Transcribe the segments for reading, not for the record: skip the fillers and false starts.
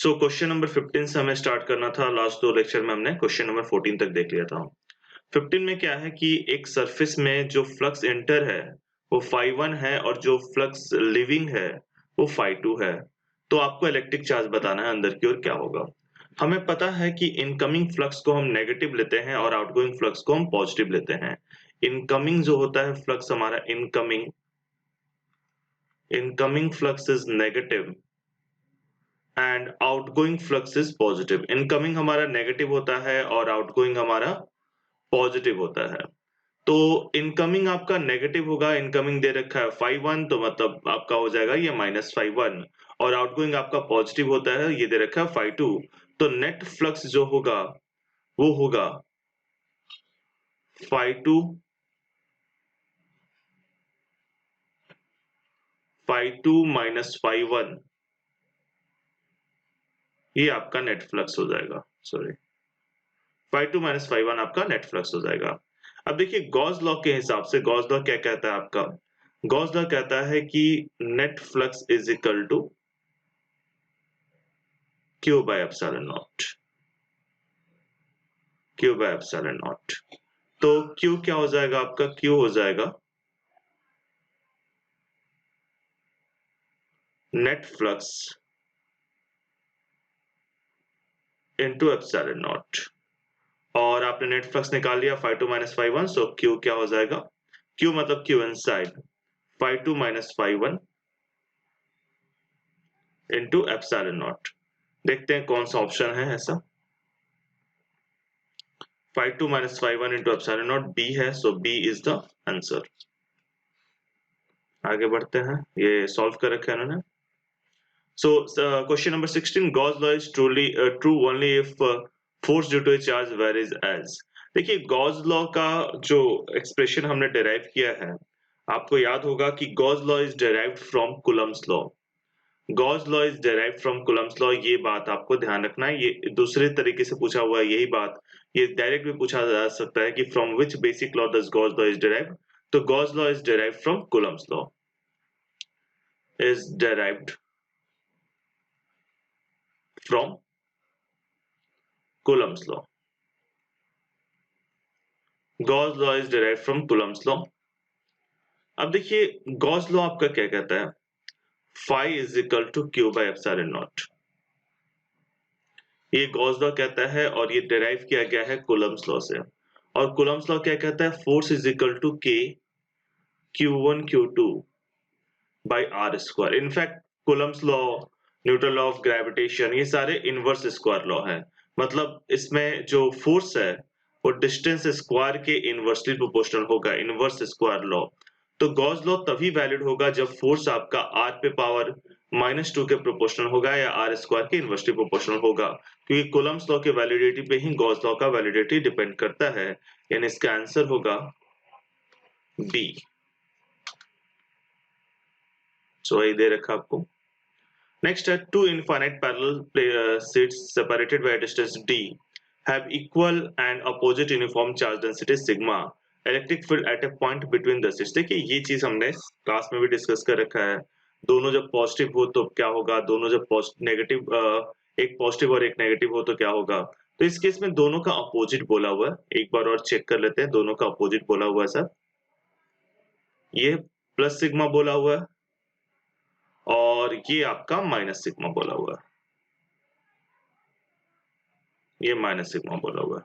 सो question number 15 से हमें start करना था। लास्ट 2 लेक्चर में हमने क्वेश्चन नंबर 14 तक देख लिया था। 15 में क्या है कि एक सरफेस में जो फ्लक्स एंटर है वो phi1 है और जो फ्लक्स लीविंग है वो phi2 है। तो आपको इलेक्ट्रिक चार्ज बताना है अंदर की ओर क्या होगा। हमें पता है कि इनकमिंग फ्लक्स को हम नेगेटिव लेते हैं और आउटगोइंग फ्लक्स को हम पॉजिटिव लेते हैं। इनकमिंग जो होता है फ्लक्स हमारा incoming flux is negative and outgoing flux is positive. Incoming हमारा नेगेटिव होता है और आउटगोइंग हमारा पॉजिटिव होता है। तो इनकमिंग आपका नेगेटिव होगा, इनकमिंग दे रखा है phi1 तो मतलब आपका हो जाएगा ये -phi1 और आउटगोइंग आपका पॉजिटिव होता है, ये दे रखा है phi2। तो नेट फ्लक्स जो होगा वो होगा phi2 माइनस phi1, ये आपका नेट फ्लक्स हो जाएगा। सॉरी, phi2 माइनस phi1 आपका नेट फ्लक्स हो जाएगा। अब देखिए गॉस लॉ के हिसाब से गॉस लॉ क्या कहता है आपका, गॉस लॉ कहता है कि net flux is equal to Q by epsilon naught, Q by epsilon naught। तो Q क्या हो जाएगा आपका, Q हो जाएगा net flux into epsilon not. और आपने नेट फ्लक्स निकाल लिया phi2 माइनस phi1, सो Q क्या हो जाएगा, Q मतलब Q inside phi2 minus phi1 into epsilon not. देखते हैं कौन सा ऑप्शन है ऐसा। phi2 minus phi1 into epsilon not B है, सो B इज द आंसर। आगे बढ़ते हैं, ये सॉल्व कर रखा है इन्होंने। So, question number 16, Gauss law is true only if force due to a charge varies as। देखिए गॉस लॉ का जो एक्सप्रेशन हमने डेराइव किया है, आपको याद होगा कि Gauss law is derived from Coulomb's law. Gauss law is derived from Coulomb's law, ये बात आपको ध्यान रखना है। ये दूसरे तरीके से पूछा हुआ है यही बात, ये डायरेक्ट भी पूछा जा सकता है कि from which basic law does Gauss law is derived. तो Gauss law is derived from Coulomb's law, is derived from Coulomb's law। Gauss law is derived from Coulomb's law। अब देखिए गॉस लॉ आपका क्या कहता है, phi is equal to q by epsilon naught. ये Gauss law कहता है और ये डिराइव किया गया है Coulomb's लॉ से। और Coulomb's लॉ क्या कहता है, force is equal to k Q1 Q2 by r square. In fact Coulomb's law, Newton law of gravitation, ये सारे इनवर्स स्क्वायर लॉ है। मतलब इसमें जो फोर्स है वो डिस्टेंस स्क्वायर के इनवर्सली प्रोपोर्शनल होगा, इनवर्स स्क्वायर लॉ। तो गॉस लॉ तभी वैलिड होगा जब फोर्स आपका आर पे पावर -2 के प्रोपोर्शनल होगा या आर स्क्वायर के इनवर्सली प्रोपोर्शनल होगा, क्योंकि Coulomb's लॉ के वैलिडिटी पे ही गॉस लॉ का वैलिडिटी डिपेंड करता है। यानी इसका आंसर होगा बी। सो ये दे रखा आपको। Next, two infinite parallel sheets separated by a distance d have equal and opposite uniform charge density sigma electric field at a point between the sheets। देखिए ये चीज हमने क्लास में भी डिस्कस कर रखा है। दोनों जब पॉजिटिव हो तो क्या होगा, दोनों जब नेगेटिव, एक पॉजिटिव और एक नेगेटिव हो तो क्या होगा। तो इस केस में दोनों का अपोजिट बोला हुआ है। एक बार और चेक कर लेते हैं, दोनों का अपोजिट बोला हुआ है सर। ये प्लस सिग्मा बोला हुआ है और ये आपका माइनस सिग्मा बोला हुआ है। ये माइनस सिग्मा बोला हुआ है,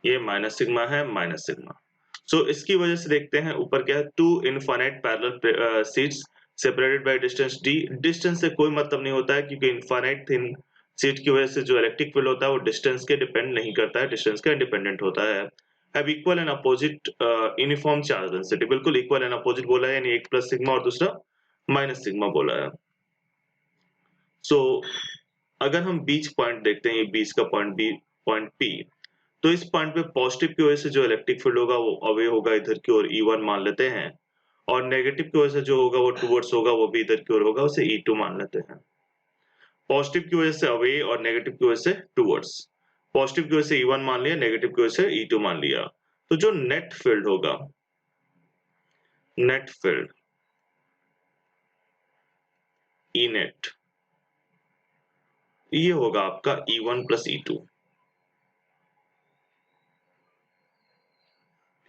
ये माइनस सिग्मा है, माइनस सिग्मा। सो इसकी वजह से देखते हैं ऊपर क्या है, two infinite parallel sheets separated by distance d. Distance से कोई मतलब नहीं होता है क्योंकि इनफाइनाइट थिन शीट की वजह से जो इलेक्ट्रिक फील्ड होता है वो डिस्टेंस के डिपेंड नहीं करता है, डिस्टेंस का इंडिपेंडेंट होता है। Have equal and opposite uniform charge density, बिल्कुल इक्वल एंड अपोजिट बोला है, यानी एक प्लस सिग्मा और दूसरा माइनस सिग्मा बोला है। सो अगर हम बीच पॉइंट देखते हैं, ये बीच का पॉइंट बी, पॉइंट पी, तो इस पॉइंट पे पॉजिटिव की वजह से जो इलेक्ट्रिक फील्ड होगा वो अवे होगा इधर की ओर, E1 मान लेते हैं। और नेगेटिव की वजह से जो होगा वो टुवर्ड्स होगा, वो भी इधर की ओर होगा, उसे E2 मान लेते हैं। पॉजिटिव की वजह से अवे और नेगेटिव की वजह से टुवर्ड्स। पॉजिटिव की वजह से E1 मान लिया, नेगेटिव की वजह से E2 मान लिया। तो जो नेट फील्ड होगा, नेट फील्ड ई नेट, ये होगा आपका E1 प्लस E2,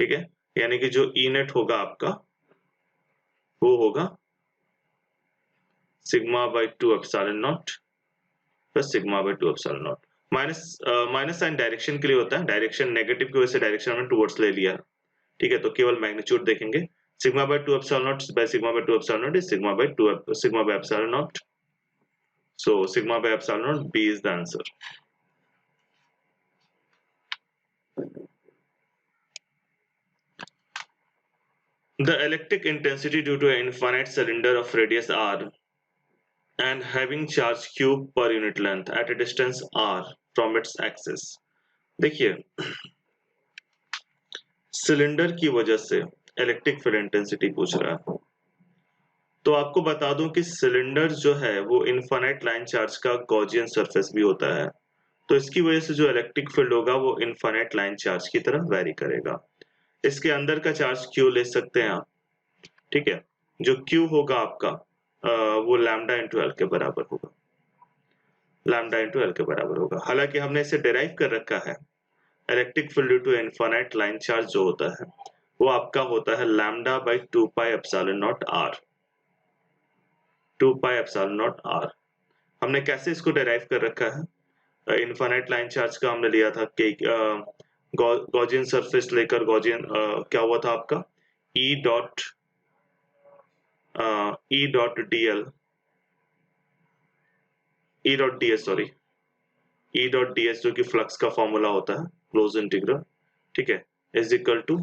ठीक है। यानी कि जो ई नेट होगा आपका वो होगा sigma by 2 epsilon naught plus sigma by 2 epsilon naught. Minus minus sign direction के लिए होता है, डायरेक्शन नेगेटिव की वजह से डायरेक्शन हमने टुवर्ड्स ले लिया, ठीक है। तो केवल मैग्नीट्यूड देखेंगे, sigma by 2 epsilon not by sigma by 2 epsilon not is sigma by 2 sigma by epsilon not. So sigma by epsilon naught B is the answer. The electric intensity due to an infinite cylinder of radius r and having charge q per unit length at a distance r from its axis. देखिए cylinder की वजह से electric field intensity पूछ रहा है, तो आपको बता दूं कि सिलेंडर जो है वो इनफाइनाइट लाइन चार्ज का गॉसियन सरफेस भी होता है, तो इसकी वजह से जो इलेक्ट्रिक फील्ड होगा वो इनफाइनाइट लाइन चार्ज की तरह वेरी करेगा। इसके अंदर का चार्ज क्यू ले सकते हैं आप, ठीक है। जो क्यू होगा आपका वो लैम्डा इंटू एल के बराबर होगा, लैम्डा इंटू एल के बराबर होगा। हालांकि हमने इसे डिराइव कर रखा है, electric field due to infinite line charge जो होता है वो आपका होता है lambda by 2 pi epsilon naught r, 2 pi epsilon naught r. हमने कैसे इसको डिराइव कर रखा है, इनफाइनाइट लाइन चार्ज का हमने लिया था कि गॉसियन सरफेस लेकर गॉसियन क्या हुआ था आपका E dot DL E dot DS sorry E dot DS जो कि फ्लक्स का फॉर्मूला होता है क्लोज इंटीग्रल, ठीक है, is equal to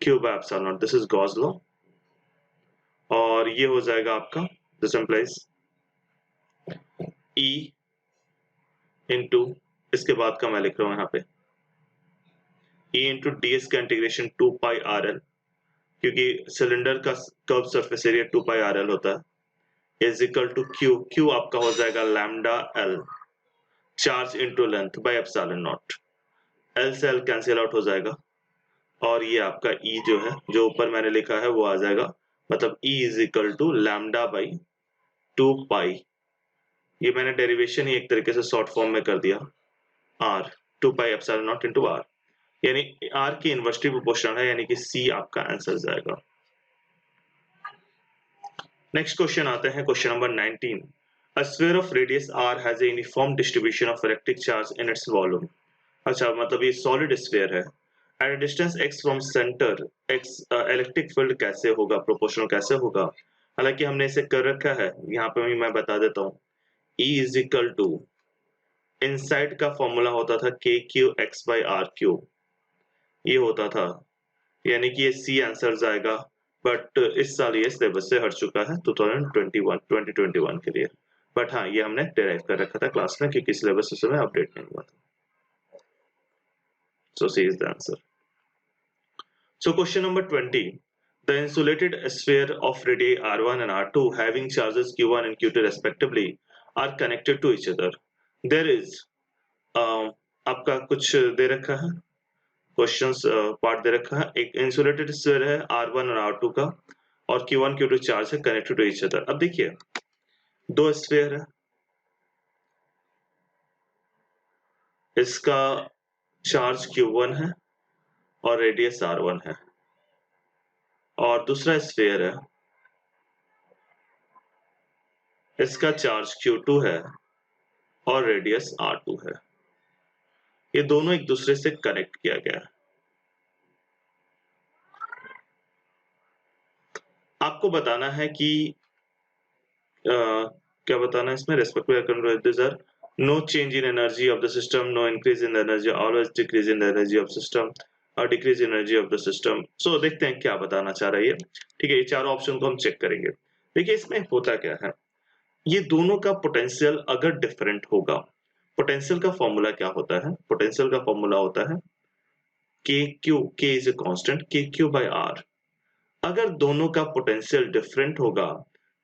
q by epsilon naught, this is Gauss law. और ये हो जाएगा आपका, दिस इंप्लाइज ई इंटू, इसके बाद का मैं लिख रहा हूं यहाँ पे ई इंटू डीएस का इंटीग्रेशन 2 पाई आर एल, क्योंकि सिलेंडर का curve surface area 2 pi r l होता है, is equal to q, q आपका हो जाएगा lambda l charge into length by epsilon naught, l से एल कैंसिल आउट हो जाएगा और ये आपका ई जो है जो ऊपर मैंने लिखा है वो आ जाएगा, मतलब E is equal to lambda by 2 pi, ये मैंने डेरिवेशन ही एक तरीके से शॉर्ट फॉर्म में कर दिया, r 2 pi epsilon naught into r, यानी आर की इनवर्सली प्रोपोर्शनल है, यानी कि सी आपका आंसर जाएगा। नेक्स्ट क्वेश्चन आते हैं question number 19। A sphere of radius r has a uniform distribution of electric charge in its volume. अच्छा, मतलब ये सॉलिड स्फीयर है। At a distance x from center, x electric field कैसे होगा, proportional कैसे होगा? हालांकि हमने इसे कर रखा है, यहाँ पे भी मैं बता देता हूँ। E is equal to inside का फॉर्मूला होता था k q x by r cube, ये होता था, यानी कि ये सी आंसर जाएगा। बट इस साल ये सिलेबस से हट चुका है 2021 के लिए, बट हाँ ये हमने डिराइव कर रखा था क्लास में क्योंकि सिलेबस उस समय अपडेट नहीं हुआ था। So C is the answer. So question number 20, the insulated sphere of radii r1 and r2 having charges q1 and q2 respectively are connected to each other. There is आपका कुछ दे रखा है, questions part दे रखा है, एक insulated sphere है R1 और R2 का और Q1 Q2 चार्ज है कनेक्टेड टू ईच अदर। अब देखिए दो स्फीयर है, इसका चार्ज Q1 है और रेडियस R1 है, और दूसरा स्फीयर है, इसका चार्ज Q2 है और रेडियस R2 है। ये दोनों एक दूसरे से कनेक्ट किया गया है। आपको बताना है कि क्या बताना है इसमें, respective no change in energy of the system, no increase in the energy, always decrease in the energy of system और decrease in energy of the system। so देखते हैं क्या बताना चाह रहा है ये, ठीक है। ये चारों ऑप्शन को हम चेक करेंगे। देखिए इसमें होता क्या है, ये दोनों का पोटेंशियल अगर डिफरेंट होगा, पोटेंशियल का फॉर्मूला क्या होता है, पोटेंशियल का फॉर्मूला होता है के क्यू, के इज ए कांस्टेंट, के क्यू बाय आर। अगर दोनों का पोटेंशियल डिफरेंट होगा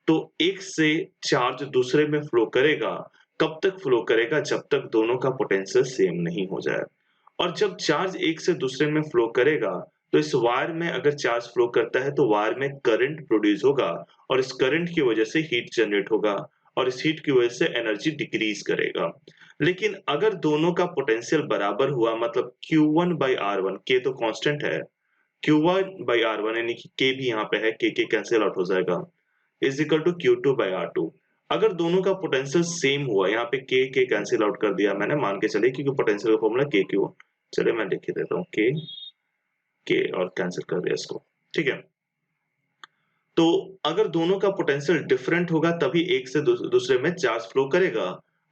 तो एक से चार्ज दूसरे में फ्लो करेगा, कब तक फ्लो करेगा, जब तक दोनों का पोटेंशियल सेम नहीं हो जाए। और जब चार्ज एक से दूसरे में फ्लो करेगा तो इस वायर में अगर चार्ज फ्लो करता है तो वायर में करंट प्रोड्यूस होगा और इस करंट की वजह से हीट जनरेट होगा और इस हीट की वजह से एनर्जी डिक्रीज करेगा। लेकिन अगर दोनों का पोटेंशियल बराबर हुआ मतलब Q1 by R1, K तो कांस्टेंट है, Q1 by R1 यानी कि K भी यहाँ पे है, K कैंसिल आउट हो जाएगा, is equal to Q2 by R2। अगर दोनों का पोटेंशियल सेम हुआ, यहाँ पे K कैंसिल आउट कर दिया मैंने, मान के चलिए क्योंकि पोटेंशियल का फॉर्मूला KQ, चलिए मैं लिख ही देता हूँ K और कैंसिल कर दिया इसको, ठीक है। तो अगर दोनों का पोटेंशियल डिफरेंट होगा तभी एक से दूसरे में चार्ज फ्लो करेगा,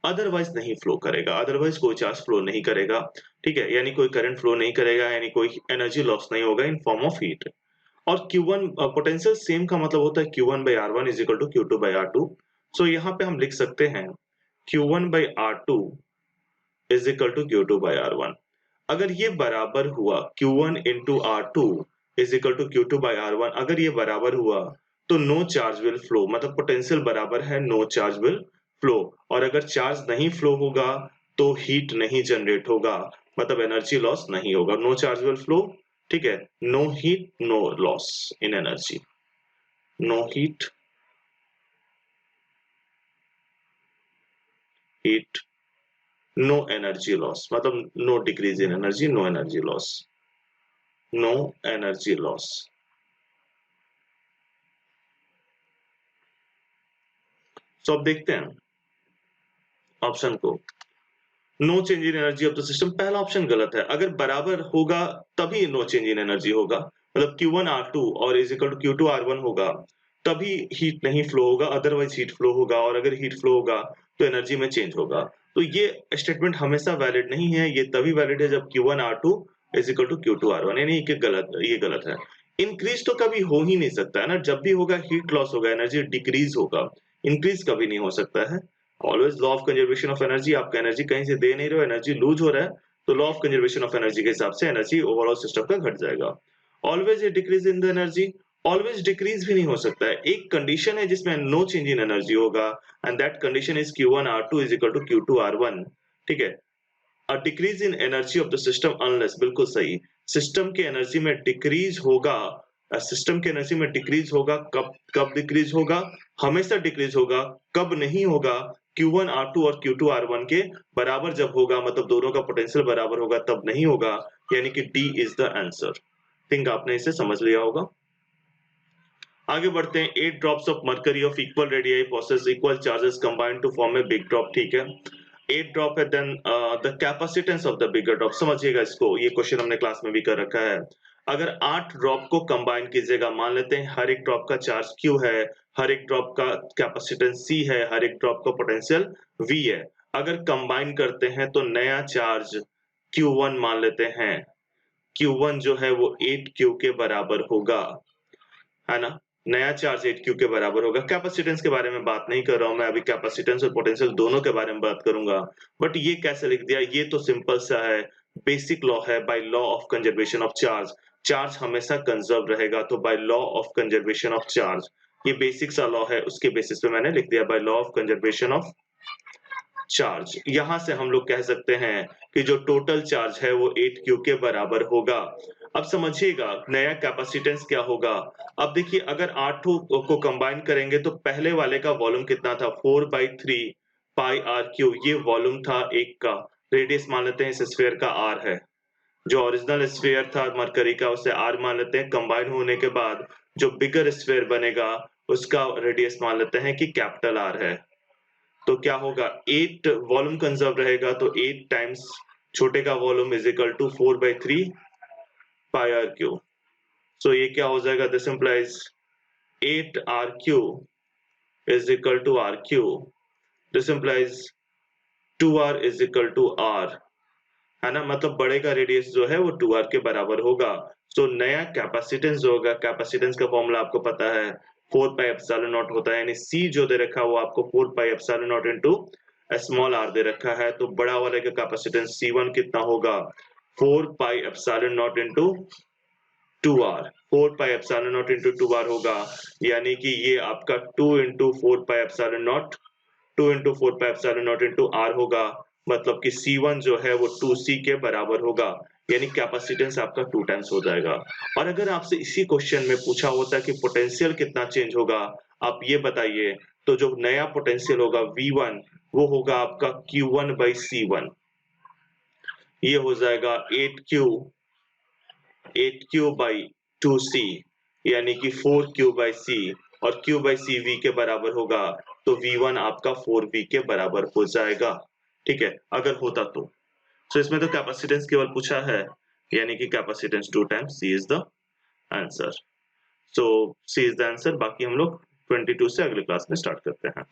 अदरवाइज नहीं फ्लो करेगा, अदरवाइज कोई चार्ज फ्लो नहीं करेगा, ठीक है, यानी कोई करंट फ्लो नहीं करेगा, यानी कोई एनर्जी लॉस नहीं होगा इन फॉर्म ऑफ हीट। और Q1 पोटेंशियल सेम का मतलब होता है Q1 by R1 is equal to Q2 by R2। सो यहाँ पे हम लिख सकते हैं Q1 by R2 is equal to Q2 by R1। अगर ये बराबर हुआ Q1 into R2 is equal to Q2 by R1, अगर ये बराबर हुआ तो नो चार्ज विल फ्लो, मतलब पोटेंशियल बराबर है, नो चार्ज विल फ्लो। और अगर चार्ज नहीं फ्लो होगा तो हीट नहीं जनरेट होगा, मतलब एनर्जी लॉस नहीं होगा। नो चार्ज विल फ्लो, ठीक है, no heat no loss in energy, no heat heat no energy loss, मतलब no decrease in energy, no energy loss, no energy loss. तो अब देखते हैं ऑप्शन को, no change in energy of the system, पहला option गलत है। अगर बराबर होगा तभी नो चेंज इन एनर्जी होगा, मतलब Q1 R2 और is equal to Q2 R1 होगा तभी हीट नहीं फ्लो होगा, अदरवाइज हीट फ्लो होगा, और अगर हीट फ्लो होगा तो एनर्जी में चेंज होगा। तो ये स्टेटमेंट हमेशा वैलिड नहीं है, ये तभी वैलिड है जब Q1 R2 is equal to Q2 R1, यानी कि गलत, ये गलत है। इंक्रीज तो कभी हो ही नहीं सकता है ना, जब भी होगा हीट लॉस होगा, एनर्जी डिक्रीज होगा, इंक्रीज कभी नहीं हो सकता है। Always law of conservation of energy, आपका एनर्जी कहीं से दे नहीं रहे हो, एनर्जी लूज हो रहा है, तो law of conservation of energy के हिसाब से एनर्जी ओवरऑल सिस्टम का घट जाएगा। Always a decrease in the energy, always decrease भी नहीं हो सकता है, एक कंडीशन है जिसमें नो चेंज इन एनर्जी होगा, and that condition is Q1 R2 is equal to Q2 R1, ठीक है। A decrease in energy of the system unless, बिल्कुल सही, सिस्टम के एनर्जी में डिक्रीज होगा, सिस्टम के एनर्जी में डिक्रीज होगा, कब कब डिक्रीज होगा, हमेशा डिक्रीज होगा, कब नहीं होगा, Q1 R2 और Q2 R1 के बराबर जब होगा, मतलब दोनों का पोटेंशियल बराबर होगा तब नहीं होगा, यानी कि D is the answer. Think आपने इसे समझ लिया होगा। आगे बढ़ते हैं, 8 drops of mercury of equal radii possess equal charges combined to form a big drop, ठीक है। 8 ड्रॉप है, then the capacitance of the bigger drop, समझिएगा इसको, ये क्वेश्चन हमने क्लास में भी कर रखा है। अगर 8 ड्रॉप को कंबाइन कीजिएगा, मान लेते हैं हर एक ड्रॉप का चार्ज Q है, हर एक ड्रॉप का कैपेसिटेंस C है, हर एक ड्रॉप का पोटेंशियल V है। अगर कंबाइन करते हैं तो नया चार्ज Q1 मान लेते हैं, Q1 जो है वो 8Q के बराबर होगा, है ना, नया चार्ज 8Q के बराबर होगा। कैपेसिटेंस के बारे में बात नहीं कर रहा हूं मैं अभी, कैपेसिटेंस और पोटेंशियल दोनों के बारे में बात करूंगा। बट ये कैसे लिख दिया, ये तो सिंपल सा है, बेसिक लॉ है, by law of conservation of charge, charge हमेशा कंजर्व रहेगा, तो by law of conservation of charge, ये बेसिक सा लॉ है, उसके बेसिस पे मैंने लिख दिया by law of conservation of charge. यहां से हम लोग कह सकते हैं कि जो टोटल चार्ज है वो 8Q के बराबर होगा। अब समझिएगा नया कैपेसिटेंस क्या होगा। अब देखिए अगर 8 को कंबाइन करेंगे तो पहले वाले का वॉल्यूम कितना था, 4/3 पाई आर क्यू, ये वॉल्यूम था एक का, रेडियस मान लेते हैं इस स्फीयर का r है, जो ओरिजिनल स्फीयर था मरकरी का उसे r मान लेते हैं, कंबाइन होने के बाद जो बिगर स्फीयर बनेगा उसका रेडियस मान लेते हैं कि कैपिटल R है। तो क्या होगा, 8 वॉल्यूम कंजर्व रहेगा, तो 8 टाइम्स छोटे का volume is equal to 4/3 pi R Q. So ये क्या हो जाएगा, this implies 8RQ is equal to RQ, this implies 2R is equal to R, है ना, मतलब बड़े का रेडियस जो है वो 2R के बराबर होगा। सो नया कैपेसिटेंस जो होगा, कैपेसिटेंस का फॉर्मूला आपको पता है 4 पाई एप्सिलॉन नॉट होता है, यानी C जो दे रखा है वो आपको 4 पाई epsilon not into small r दे रखा है, तो बड़ा वाले का कैपेसिटेंस C1 कितना होगा, 4 पाई epsilon not into 2R, 4 pi epsilon not into 2R होगा, यानी कि ये आपका 2 into 4 pi epsilon not, 2 into 4 pi epsilon naught into R होगा, मतलब कि C1 जो है वो 2C के बराबर होगा, यानी कैपेसिटेंस आपका 2 टाइम्स हो जाएगा। और अगर आपसे इसी क्वेश्चन में पूछा होता कि पोटेंशियल कितना चेंज होगा, आप ये बताइए, तो जो नया पोटेंशियल होगा V1 वो होगा आपका Q1/C1। ये हो जाएगा 8Q/2C यानी कि 4Q/C और Q/C V के बराबर होगा, तो V1 आपका 4V के बराबर हो जाएगा। ठीक है, अगर होता तो। इसमें तो कैपेसिटेंस केवल पूछा है, यानी कि capacitance 2 times C is the answer. C is the answer. बाकी हम लोग 22 से अगले क्लास में स्टार्ट करते हैं।